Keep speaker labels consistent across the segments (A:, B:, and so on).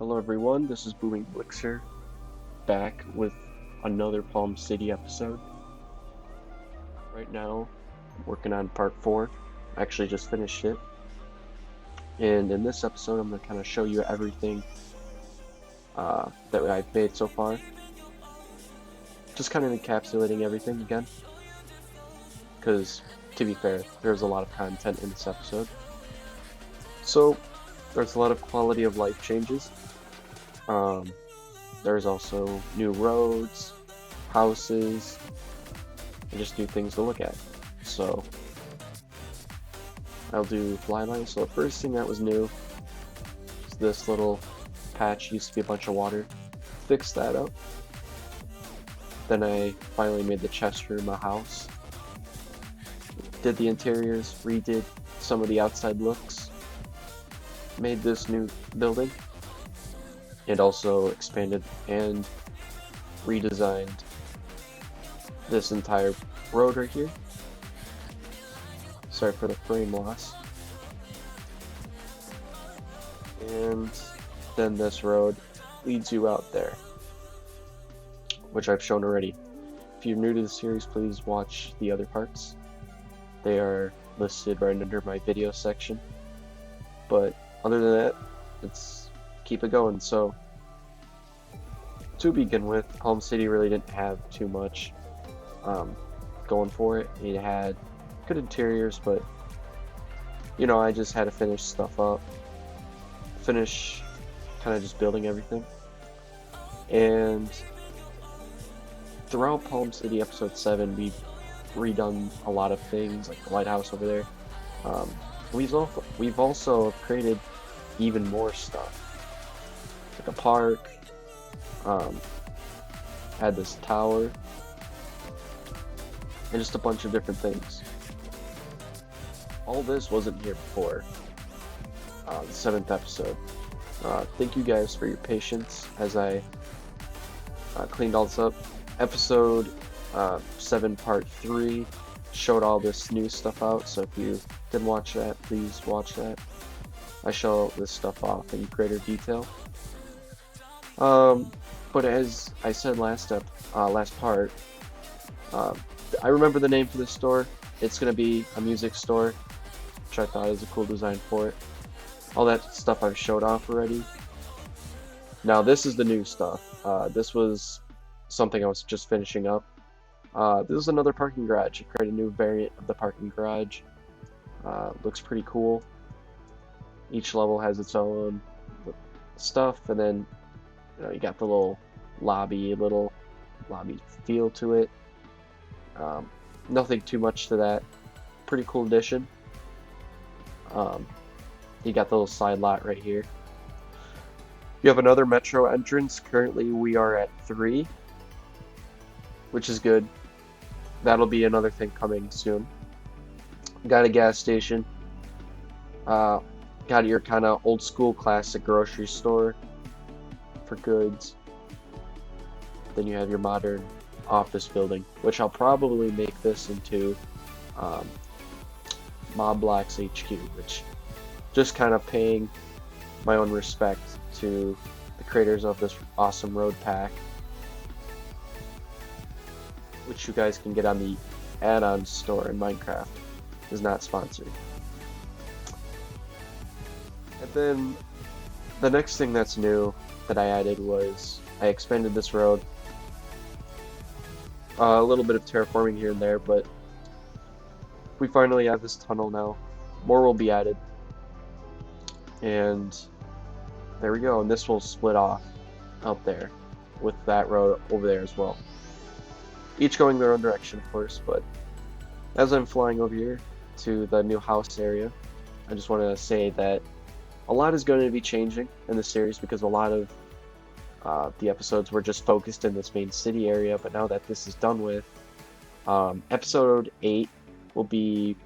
A: Hello everyone, this is Booming Blixer back with another Palm City episode. Right now, I'm working on part 4. I actually just finished it. And in this episode, I'm going to kind of show you everything that I've made so far. Just kind of encapsulating everything again. Because, to be fair, there's a lot of content in this episode. So, there's a lot of quality of life changes. There's also new roads, houses, and just new things to look at. So I'll do flyby. So the first thing that was new is this little patch. Used to be a bunch of water. Fixed that up. Then I finally made the chest room a house. Did the interiors, redid some of the outside looks. Made this new building. And also expanded and redesigned this entire road right here. Sorry for the frame loss. And then this road leads you out there, which I've shown already. If you're new to the series, please watch the other parts. They are listed right under my video section. But other than that, it's keep it going. So to begin with, Palm City really didn't have too much going for it. It had good interiors, but you know, I just had to finish stuff up, finish kind of just building everything. And throughout Palm City episode 7, we've redone a lot of things, like the lighthouse over there. We've also created even more stuff, like a park. Had this tower, and just a bunch of different things. All this wasn't here before the 7th episode. Thank you guys for your patience as I cleaned all this up. Episode 7 part 3 showed all this new stuff out, so if you didn't watch that, please watch that. I show this stuff off in greater detail. But as I said last part, I remember the name for this store. It's gonna be a music store, which I thought is a cool design for it. All that stuff I've showed off already. Now this is the new stuff. This was something I was just finishing up. This is another parking garage. I created a new variant of the parking garage. Looks pretty cool. Each level has its own stuff, and then you know, you got the little lobby feel to it. Nothing too much to that. Pretty cool addition. You got the little side lot right here. You have another metro entrance. Currently we are at 3, which is good. That'll be another thing coming soon. Got a gas station. Got your kind of old school classic grocery store for goods. Then you have your modern office building, which I'll probably make this into MobBlocks HQ, which just kind of paying my own respect to the creators of this awesome road pack, which you guys can get on the Add-ons store in Minecraft. Is not sponsored. And then the next thing that's new that I added was I expanded this road. A little bit of terraforming here and there, but we finally have this tunnel now. More will be added. And there we go. And this will split off out there with that road over there as well. Each going their own direction, of course, but as I'm flying over here to the new house area, I just want to say that a lot is going to be changing in the series because a lot of the episodes were just focused in this main city area, but now that this is done with, episode 8 will be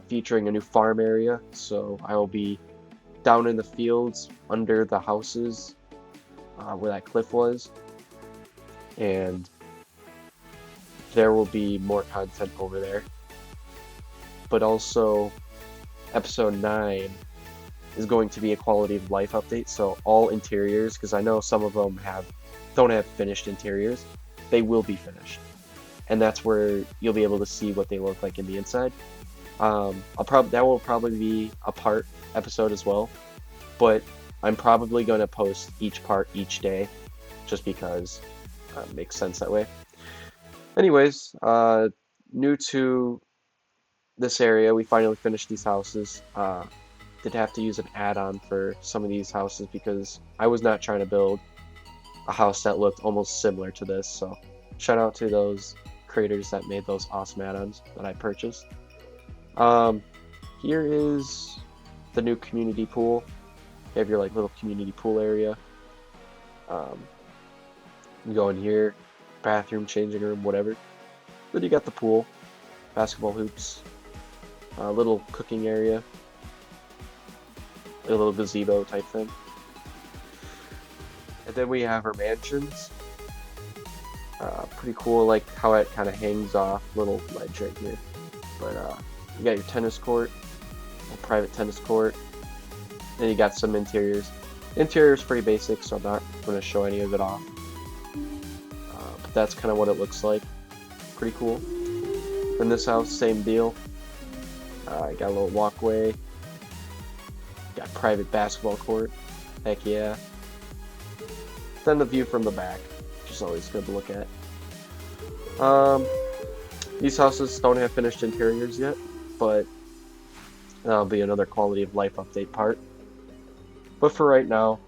A: featuring a new farm area, so I will be down in the fields under the houses where that cliff was, and there will be more content over there. But also, episode 9 is going to be a quality of life update. So all interiors, because I know some of them don't have finished interiors, they will be finished, and that's where you'll be able to see what they look like in the inside. That will probably be a part episode as well, but I'm probably going to post each part each day, just because it makes sense that way. Anyways, new to this area, we finally finished these houses. Did have to use an add-on for some of these houses because I was not trying to build a house that looked almost similar to this. So shout out to those creators that made those awesome add-ons that I purchased. Here is the new community pool. You have your like little community pool area. You go in here, bathroom, changing room, whatever. Then you got the pool, basketball hoops, a little cooking area, a little gazebo type thing. And then we have our mansions. Pretty cool, like how it kind of hangs off, little ledge right here. But you got your tennis court, a private tennis court. Then you got some interiors. The interior is pretty basic, so I'm not going to show any of it off. But that's kind of what it looks like. Pretty cool. In this house, same deal. Got a little walkway. Got private basketball court. Heck yeah. Then the view from the back, which is always good to look at. These houses don't have finished interiors yet, but that'll be another quality of life update part. But for right now,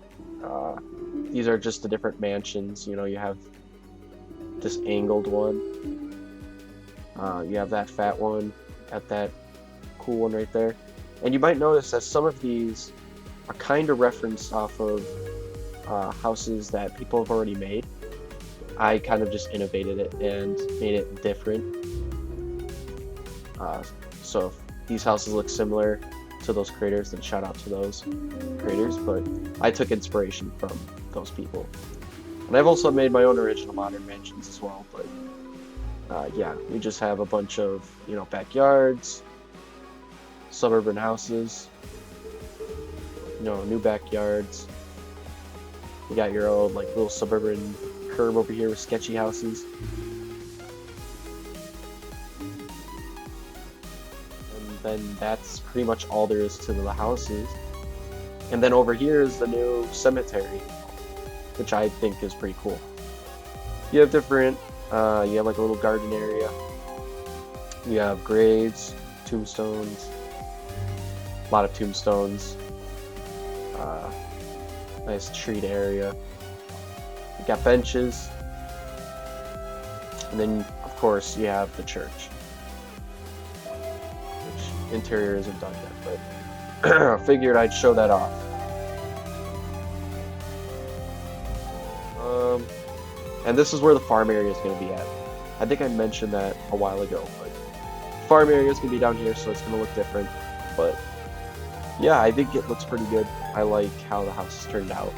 A: these are just the different mansions. You know, you have this angled one. You have that fat one, at that cool one right there. And you might notice that some of these are kind of referenced off of houses that people have already made. I kind of just innovated it and made it different. So if these houses look similar to those creators, then shout out to those creators, but I took inspiration from those people. And I've also made my own original modern mansions as well, but yeah, we just have a bunch of, you know, backyards, suburban houses, you know, new backyards. You got your old like little suburban curb over here with sketchy houses. And then that's pretty much all there is to the houses. And then over here is the new cemetery, which I think is pretty cool. You have different, you have like a little garden area. You have graves, tombstones, a lot of tombstones. Nice treat area. You got benches. And then, of course, you have the church. Which interior isn't done yet, but I figured I'd show that off. And this is where the farm area is going to be at. I think I mentioned that a while ago, but farm area is going to be down here, so it's going to look different. But yeah, I think it looks pretty good. I like how the house has turned out.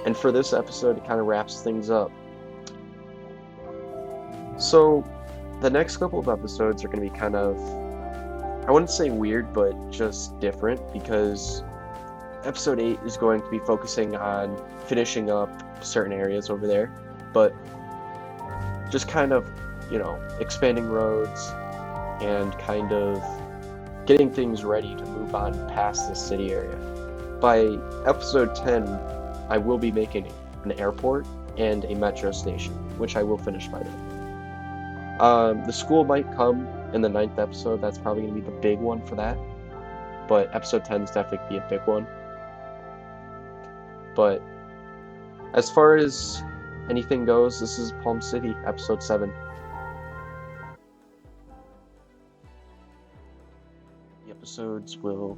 A: And for this episode, it kind of wraps things up. So the next couple of episodes are going to be kind of, I wouldn't say weird, but just different, because episode 8 is going to be focusing on finishing up certain areas over there, but just kind of, you know, expanding roads and kind of getting things ready to move on past the city area. By episode 10, I will be making an airport and a metro station, which I will finish by then. The school might come in the 9th episode. That's probably going to be the big one for that. But episode 10 is definitely be a big one. But as far as anything goes, this is Palm City, episode 7. The episodes will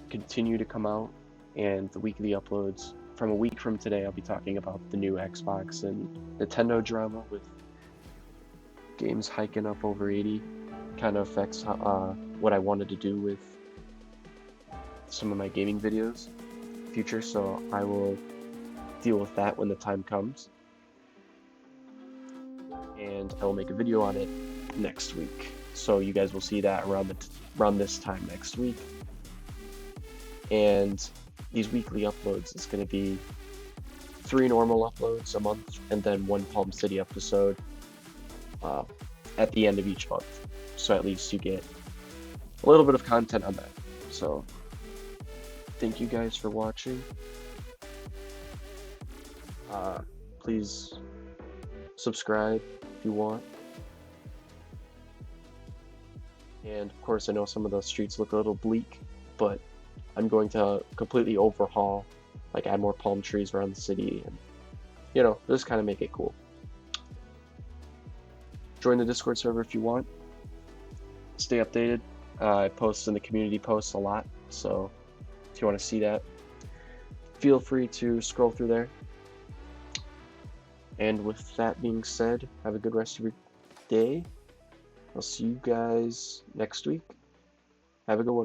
A: continue to come out, and the weekly uploads. From a week from today, I'll be talking about the new Xbox and Nintendo drama with games hiking up over 80. Kind of affects what I wanted to do with some of my gaming videos in the future, so I will deal with that when the time comes. And I will make a video on it next week. so you guys will see that around this time next week. And these weekly uploads is going to be 3 normal uploads a month, and then 1 Palm City episode at the end of each month. So at least you get a little bit of content on that. So thank you guys for watching. Please subscribe if you want. And of course, I know some of the streets look a little bleak, but I'm going to completely overhaul, like add more palm trees around the city, and just kind of make it cool. Join the Discord server if you want. Stay updated. I post in the community posts a lot, so if you want to see that, feel free to scroll through there. And with that being said, have a good rest of your day. I'll see you guys next week. Have a good one.